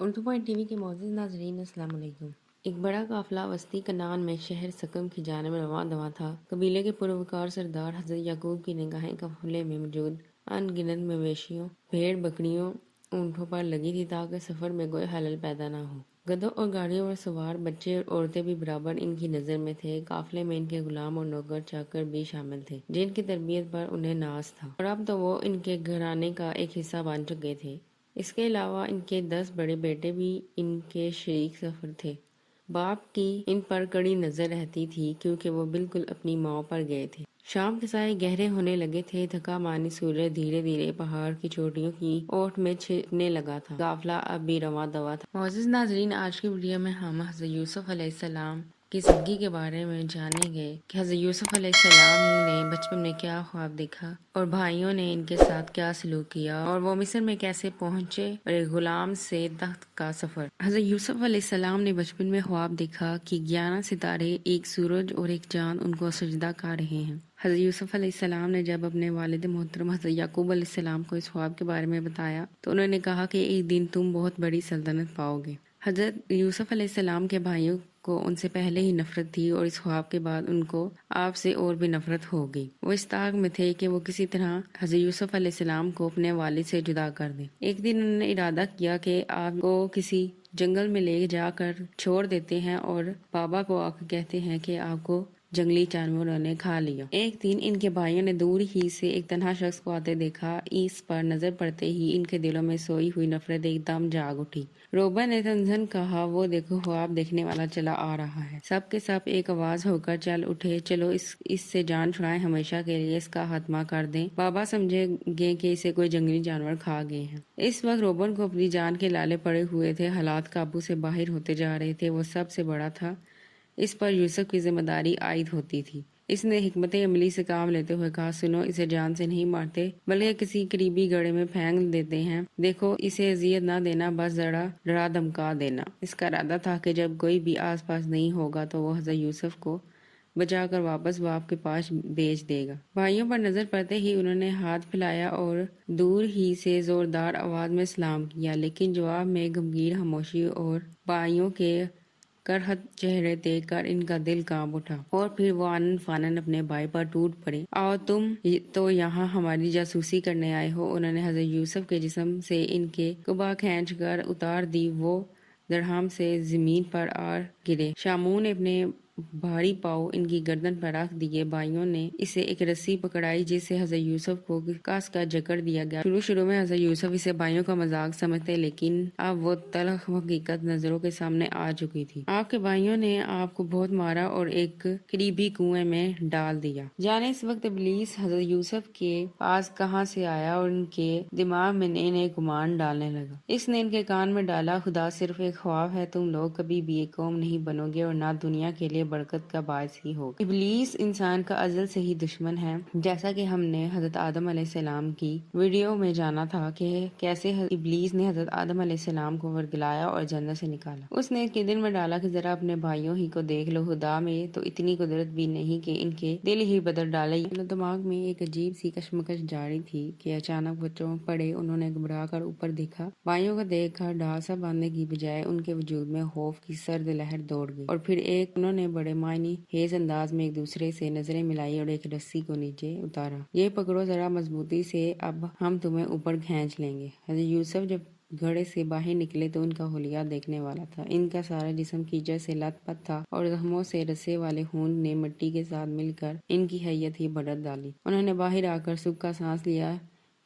Urdu point T V کے معزز ناظرین السلام علیکم۔ ایک بڑا قافلہ وسطی کنعان میں شہر سقم کی جانب رواں دواں تھا۔ قبیلے کے پروکار سردار حضرت یعقوب کی نگاہیں قافلے میں موجود ان گنت مویشیوں، بھیڑ بکریوں، اونٹوں پر لگی تھی تاکہ سفر میں کوئی خلل پیدا نہ ہو۔ گدھوں اور گاڑیوں پر سوار بچے اور عورتیں بھی برابر ان کی نظر میں تھے۔ قافلے میں ان کے غلام اور نوکر چاکر بھی شامل تھے جن کی تربیت پر انہیں ناز تھا، اور اب تو وہ ان کے گھرانے کا ایک حصہ بن چکے تھے۔ اس کے علاوہ ان کے 10 بڑے بیٹے بھی ان کے شریک سفر تھے۔ باپ کی ان پر کڑی نظر رہتی تھی کیونکہ وہ بالکل اپنی ماں پر گئے تھے۔ شام کے سائے گہرے ہونے لگے تھے۔ تھکا مانی سورج دھیرے دھیرے پہاڑ کی چوٹیوں کی اوٹ میں چھپنے لگا تھا۔ قافلہ اب بھی رواں دواں تھا۔ معزز ناظرین، آج کی ویڈیو میں ہم حضرت یوسف علیہ السلام کی زندگی کے بارے میں جانیں گے کہ حضرت یوسف علیہ السلام نے بچپن میں کیا خواب دیکھا اور بھائیوں نے ان کے ساتھ کیا سلوک کیا اور وہ مصر میں کیسے پہنچے اور ایک غلام سے تخت کا سفر۔ حضرت یوسف علیہ السلام نے بچپن میں خواب دیکھا کہ 11 ستارے، ایک سورج اور ایک چاند ان کو سجدہ کر رہے ہیں۔ حضرت یوسف علیہ السلام نے جب اپنے والد محترم حضرت یعقوب علیہ السلام کو اس خواب کے بارے میں بتایا تو انہوں نے کہا کہ ایک دن تم بہت بڑی سلطنت پاؤ گے۔ حضرت یوسف علیہ السلام کے بھائیوں کو ان سے پہلے ہی نفرت تھی اور اس خواب کے بعد ان کو آپ سے اور بھی نفرت ہو گئی۔ وہ اس طاق میں تھے کہ وہ کسی طرح حضرت یوسف علیہ السلام کو اپنے والد سے جدا کر دیں۔ ایک دن انہوں نے ارادہ کیا کہ آپ کو کسی جنگل میں لے جا کر چھوڑ دیتے ہیں اور بابا کو آ کر کہتے ہیں کہ آپ کو جنگلی جانوروں نے کھا لیا۔ ایک دن ان کے بھائیوں نے دور ہی سے ایک تنہا شخص کو آتے دیکھا۔ اس پر نظر پڑتے ہی ان کے دلوں میں سوئی ہوئی نفرت ایک دم جاگ اٹھی۔ روبن نے تنزن کہا، وہ دیکھو خواب دیکھنے والا چلا آ رہا ہے۔ سب کے سب ایک آواز ہو کر چل اٹھے، چلو اس سے جان چھڑائیں، ہمیشہ کے لیے اس کا خاتمہ کر دیں۔ بابا سمجھے گے کہ اسے کوئی جنگلی جانور کھا گئے ہیں۔ اس وقت روبن کو اپنی جان کے لالے پڑے ہوئے تھے۔ حالات قابو سے باہر ہوتے جا رہے تھے۔ وہ سب سے بڑا تھا، اس پر یوسف کی ذمہ داری عائد ہوتی تھی۔ اس نے حکمت عملی سے کام لیتے ہوئے کہا، سنو، اسے جان سے نہیں مارتے بلکہ کسی قریبی گڑھے میں پھینک دیتے ہیں۔ دیکھو، اسے اذیت نہ دینا، بس ذرا ڈرا دھمکا دینا۔ اس کا ارادہ تھا کہ جب کوئی بھی آس پاس نہیں ہوگا تو وہ حضرت یوسف کو بچا کر واپس باپ کے پاس بھیج دے گا۔ بھائیوں پر نظر پڑتے ہی انہوں نے ہاتھ پھیلایا اور دور ہی سے زوردار آواز میں سلام کیا، لیکن جواب میں گمگین خاموشی اور بھائیوں کے کرہت چہرے دیکھ کر ان کا دل کانپ اٹھا اور پھر وہ آنن فانن اپنے بھائی پر ٹوٹ پڑے۔ آؤ، تم تو یہاں ہماری جاسوسی کرنے آئے ہو۔ انہوں نے حضرت یوسف کے جسم سے ان کے قبا کھینچ کر اتار دی۔ وہ درہم سے زمین پر آ گرے۔ شاموں نے اپنے بھاری پاؤں ان کی گردن پر رکھ دیے۔ بھائیوں نے اسے ایک رسی پکڑائی جس سے حضرت یوسف کو کس کا جکڑ دیا گیا۔ شروع میں حضرت یوسف اسے بھائیوں کا مذاق سمجھتے، لیکن اب وہ تلخ حقیقت نظروں کے سامنے آ چکی تھی۔ آپ کے بھائیوں نے آپ کو بہت مارا اور ایک قریبی کنویں میں ڈال دیا۔ جانے اس وقت ابلیس حضرت یوسف کے پاس کہاں سے آیا اور ان کے دماغ میں نئے نئے گمان ڈالنے لگا۔ اس نے ان کے کان میں ڈالا، خدا صرف ایک خواب ہے، تم لوگ کبھی بھی ایک قوم نہیں بنو گے اور نہ دنیا کے لیے برکت کا باعث ہی ہوگا۔ ابلیس انسان کا ازل سے ہی دشمن ہے، جیسا کہ ہم نے حضرت آدم علیہ السلام کی ویڈیو میں جانا تھا کہ کیسے ابلیس نے حضرت آدم علیہ السلام کو ورگلایا اور جنت سے نکالا۔ اس نے کے دل میں ڈالا کہ ذرا اپنے بھائیوں ہی کو دیکھ لو، خدا میں تو اتنی قدرت بھی نہیں کہ ان کے دل ہی بدل ڈالے۔ دماغ میں ایک عجیب سی کشمکش جاری تھی کہ اچانک وہ چونک پڑے۔ انہوں نے گھبرا کر اوپر دیکھا۔ بھائیوں کو دیکھ کر ڈھارسا باندھنے کی بجائے ان کے وجود میں خوف کی سرد لہر دوڑ گئی، اور پھر انہوں نے بڑے معنی خیز انداز میں ایک دوسرے سے نظریں ملائی اور ایک رسی کو نیچے اتارا۔ یہ پکڑو ذرا مضبوطی سے، اب ہم تمہیں اوپر کھینچ لیں گے۔ حضرت یوسف جب گھڑے سے باہر نکلے تو ان کا حلیہ دیکھنے والا تھا۔ ان کا سارا جسم کیچڑ سے لت پت تھا اور زخموں سے رسے والے خون نے مٹی کے ساتھ مل کر ان کی حیت ہی بدل ڈالی۔ انہوں نے باہر آ کر سکھ کا سانس لیا۔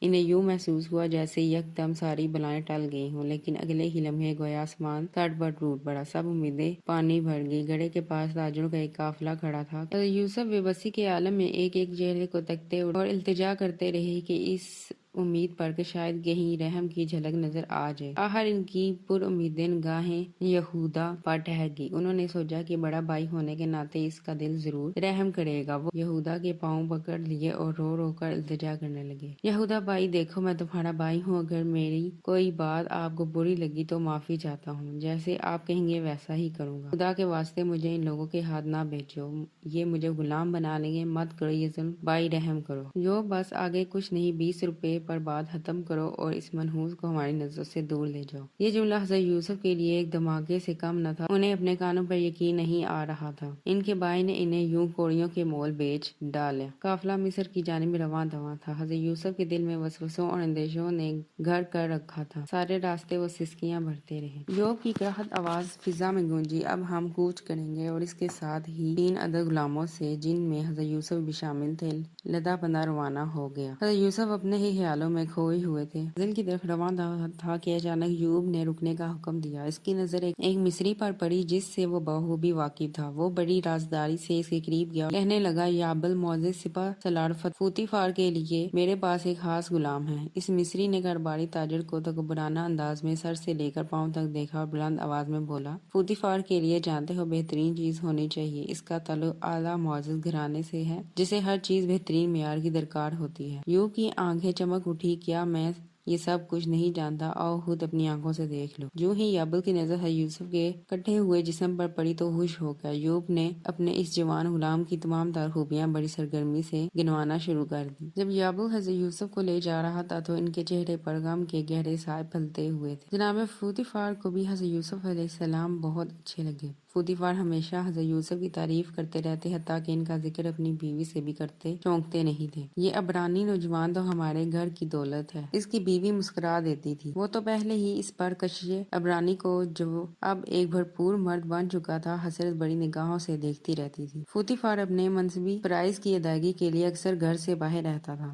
انہیں یوں محسوس ہوا جیسے یکدم ساری بلائیں ٹل گئی ہوں، لیکن اگلے ہی لمحے گویا آسمان تٹ پر ٹوٹ پڑا، سب امیدیں پانی بھر گئی۔ گھڑے کے پاس تاجروں کا ایک قافلہ کھڑا تھا۔ حضرت یوسف بے بسی کے عالم میں ایک ایک چہرے کو تکتے اور التجا کرتے رہے کہ اس امید پر کہ شاید کہیں رحم کی جھلک نظر آ جائے۔ آخر ان کی پر امیدیں نگاہیں یہودا پر ٹھہر گئی۔ انہوں نے سوچا کہ بڑا بھائی ہونے کے ناطے اس کا دل ضرور رحم کرے گا۔ وہ یہودا کے پاؤں پکڑ لیے اور رو رو کر التجا کرنے لگے، یہودا بھائی دیکھو، میں تمہارا بھائی ہوں، اگر میری کوئی بات آپ کو بری لگی تو معافی چاہتا ہوں، جیسے آپ کہیں گے ویسا ہی کروں گا۔ خدا کے واسطے مجھے ان لوگوں کے ہاتھ نہ بھیجو، یہ مجھے غلام بنا لیں گے، مت کرو یہ ظلم، بھائی رحم کرو۔ جو بس آگے کچھ نہیں، 20 روپے پر بات ختم کرو اور اس منحوس کو ہماری نظروں سے دور لے جاؤ۔ یہ جملہ حضرت یوسف کے لیے ایک دھماکے سے کم نہ تھا۔ انہیں اپنے کانوں پر یقین نہیں آ رہا تھا۔ ان کے بھائی نے انہیں یوں کوڑیوں کے مول بیچ ڈالا۔ قافلہ مصر کی جانب رواں دواں تھا۔ حضرت یوسف کے دل میں وسوسوں اور اندیشوں نے گھر کر رکھا تھا۔ سارے راستے وہ سسکیاں بھرتے رہے۔ یعقوب کی کڑاہٹ آواز فضا میں گونجی، اب ہم کوچ کریں گے، اور اس کے ساتھ ہی 3 عدد غلاموں سے، جن میں حضرت یوسف بھی شامل تھے، لدا پندہ روانہ ہو گیا۔ حضرت یوسف اپنے ہی خیالوں میں کھوئے ہوئے تھے، منزل کی طرف رواں تھا کہ اچانک یعقوب نے رکنے کا حکم دیا۔ اس کی نظر ایک مصری پر پڑی جس سے وہ بخوبی واقف تھا۔ وہ بڑی رازداری سے اس کے قریب گیا اور کہنے لگا، یا ابوالمعزز سپہ سالار پوطیفار کے لیے میرے پاس ایک خاص غلام ہے۔ اس مصری نے کاروباری تاجر کو تکبرانہ انداز میں سر سے لے کر پاؤں تک دیکھا اور بلند آواز میں بولا، پوطیفار کے لیے جانتے ہو بہترین چیز ہونی چاہیے۔ اس کا تعلق اعلیٰ معزز گھرانے سے ہے جسے ہر چیز بہترین معیار کی درکار ہوتی ہے۔ یعقوب کی آنکھیں چمک اٹھی، کیا میں یہ سب کچھ نہیں جانتا؟ آؤ خود اپنی آنکھوں سے دیکھ لو۔ جو ہی یعقوب کی نظر حضرت یوسف کے کٹے ہوئے جسم پر پڑی تو ہوش ہو گیا۔ یعقوب نے اپنے اس جوان غلام کی تمام تر خوبیاں بڑی سرگرمی سے گنوانا شروع کر دی۔ جب یعقوب حضرت یوسف کو لے جا رہا تھا تو ان کے چہرے پر غم کے گہرے سائے پھیلتے ہوئے تھے۔ جناب پوطیفار کو بھی حضرت یوسف علیہ السلام بہت اچھے لگے۔ پوطیفار ہمیشہ حضرت یوسف کی تعریف کرتے رہتے، حتیٰ کہ ان کا ذکر اپنی بیوی سے بھی کرتے، چونکتے نہیں تھے۔ یہ عبرانی نوجوان تو ہمارے گھر کی دولت ہے۔ اس کی بیوی مسکرا دیتی تھی۔ وہ تو پہلے ہی اس پر کشش عبرانی کو، جو اب ایک بھرپور مرد بن چکا تھا، حسرت بڑی نگاہوں سے دیکھتی رہتی تھی۔ پوطیفار اپنے منصبی فرائض کی ادائیگی کے لیے اکثر گھر سے باہر رہتا تھا۔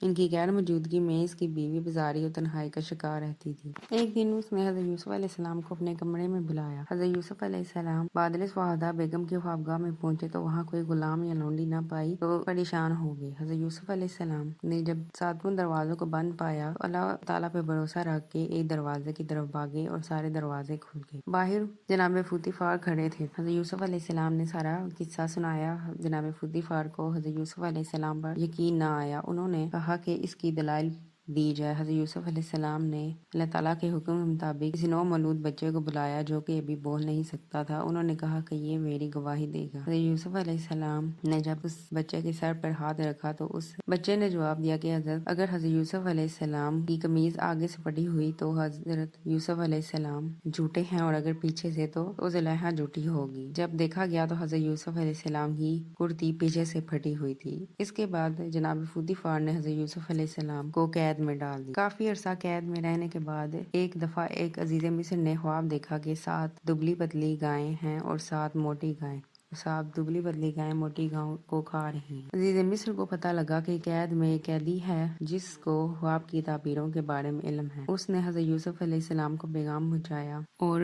ان کی غیر موجودگی میں اس کی بیوی بیزاری اور تنہائی کا شکار رہتی تھی۔ ایک دن اس نے حضرت یوسف علیہ السلام کو اپنے کمرے میں بلایا۔ حضرت یوسف علیہ السلام بادل سعادہ بیگم کی خوابگاہ میں پہنچے تو وہاں کوئی غلام یا لونڈی نہ پائی تو پریشان ہو گئے۔ حضرت یوسف علیہ السلام نے جب ساتوں دروازوں کو بند پایا تو اللہ تعالیٰ پہ بھروسہ رکھ کے ایک دروازے کی طرف بھاگے اور سارے دروازے کھل گئے۔ باہر جناب پوطیفار کھڑے تھے۔ حضرت یوسف علیہ السلام نے سارا قصہ سنایا۔ جناب پوطیفار کو حضرت یوسف علیہ السلام پر یقین نہ آیا۔ انہوں نے کہا کہ اس کی دلائل دی جائے۔ حضرت یوسف علیہ السلام نے اللہ تعالیٰ کے حکم کے مطابق کسی نو مولود بچے کو بلایا جو کہ ابھی بول نہیں سکتا تھا۔ انہوں نے کہا کہ یہ میری گواہی دے گا۔ حضرت یوسف علیہ السلام نے جب اس بچے کے سر پر ہاتھ رکھا تو اس بچے نے جواب دیا کہ اگر حضرت یوسف علیہ السلام کی قمیض آگے سے پھٹی ہوئی تو حضرت یوسف علیہ السلام جھوٹے ہیں، اور اگر پیچھے سے تو زلیخا جھوٹی ہوگی۔ جب دیکھا گیا تو حضرت یوسف علیہ السلام کی کرتی پیچھے سے پھٹی ہوئی تھی۔ اس کے بعد جناب پوطیفار نے حضرت یوسف علیہ السلام کو قید میں ڈال دی۔ کافی عرصہ قید میں رہنے کے بعد ایک دفعہ ایک عزیز مصر نے خواب دیکھا کہ 7 دبلی پتلی گائیں ہیں اور 7 موٹی گائیں، 7 دبلی پتلی گائیں موٹی گاؤں کو کھا رہی ہیں۔ عزیز مصر کو پتہ لگا کہ قید میں ایک قیدی ہے جس کو خواب کی تعبیروں کے بارے میں علم ہے۔ اس نے حضرت یوسف علیہ السلام کو پیغام پہنچایا اور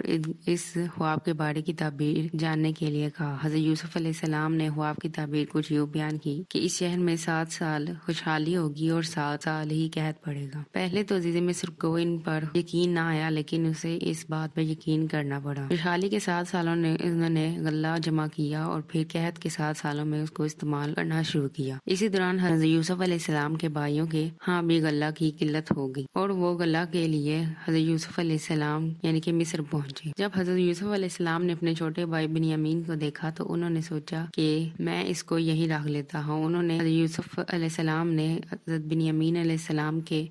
اس خواب کے بارے کی تعبیر جاننے کے لیے کہا۔ حضرت یوسف علیہ السلام نے خواب کی تعبیر کچھ یوں بیان کی کہ اس شہر میں 7 سال خوشحالی ہوگی اور 7 سال ہی قحط پڑے گا۔ پہلے تو عزیز مصر کو ان پر یقین نہ آیا، لیکن اسے اس بات پر یقین کرنا پڑا۔ خوشحالی کے 7 سالوں میں انہوں نے غلہ جمع کیا اور پھر قحط کے 7 سالوں میں اس کو استعمال کرنا شروع کیا۔ اسی دوران حضرت یوسف علیہ السلام کے بھائیوں کے ہاں بھی غلہ کی قلت ہو گئی اور وہ غلہ کے لیے حضرت یوسف علیہ السلام یعنی کہ مصر پہنچے۔ جب حضرت یوسف علیہ السلام نے اپنے چھوٹے بھائی بنیامین کو دیکھا تو انہوں نے سوچا کہ میں اس کو یہی رکھ لیتا ہوں۔ انہوں نے حضرت یوسف علیہ السلام نے حضرت بنیامین علیہ السلام کے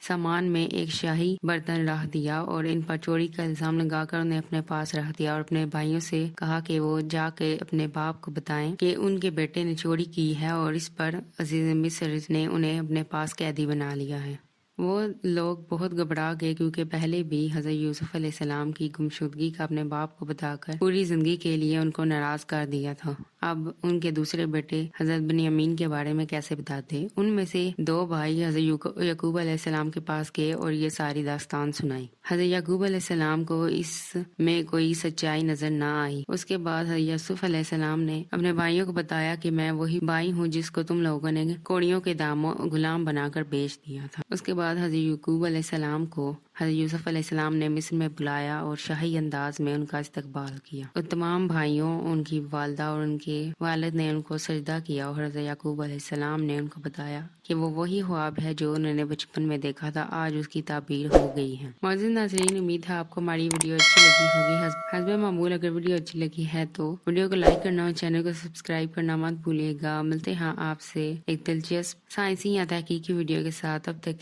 سامان میں ایک شاہی برتن رکھ دیا اور ان پر چوری کا الزام لگا کر انہیں اپنے پاس رکھ دیا اور اپنے بھائیوں سے کہا کہ وہ جا کے اپنے باپ کو بتائیں کہ ان کے بیٹے نے چوری کی ہے، اور اس پر عزیز مصر نے انہیں اپنے پاس قیدی بنا لیا ہے۔ وہ لوگ بہت گھبرا گئے کیونکہ پہلے بھی حضرت یوسف علیہ السلام کی گمشدگی کا اپنے باپ کو بتا کر پوری زندگی کے لیے ان کو ناراض کر دیا تھا۔ اب ان کے دوسرے بیٹے حضرت بنیامین کے بارے میں کیسے بتاتے؟ ان میں سے 2 بھائی حضرت یعقوب علیہ السلام کے پاس گئے اور یہ ساری داستان سنائی۔ حضرت یعقوب علیہ السلام کو اس میں کوئی سچائی نظر نہ آئی۔ اس کے بعد حضرت یوسف علیہ السلام نے اپنے بھائیوں کو بتایا کہ میں وہی بھائی ہوں جس کو تم لوگوں نے کوڑیوں کے داموں غلام بنا کر بیچ دیا تھا۔ اس کے بعد حضرت یعقوب علیہ السلام کو حضرت یوسف علیہ السلام نے مصر میں بلایا اور شاہی انداز میں ان کا استقبال کیا، اور تمام بھائیوں، ان کی والدہ اور ان کے والد نے ان کو سجدہ کیا، اور حضرت یعقوب علیہ السلام نے ان کو بتایا کہ وہ وہی خواب ہے جو انہوں نے بچپن میں دیکھا تھا، آج اس کی تعبیر ہو گئی ہے۔ معزز ناظرین، امید ہے آپ کو ہماری ویڈیو اچھی لگی ہوگی۔ حسب معمول اگر ویڈیو اچھی لگی ہے تو ویڈیو کو لائک کرنا اور چینل کو سبسکرائب کرنا مت بھولیے گا۔ ملتے ہیں آپ سے ایک دلچسپ سائنسی یا تحقیقی ویڈیو کے ساتھ، اب تک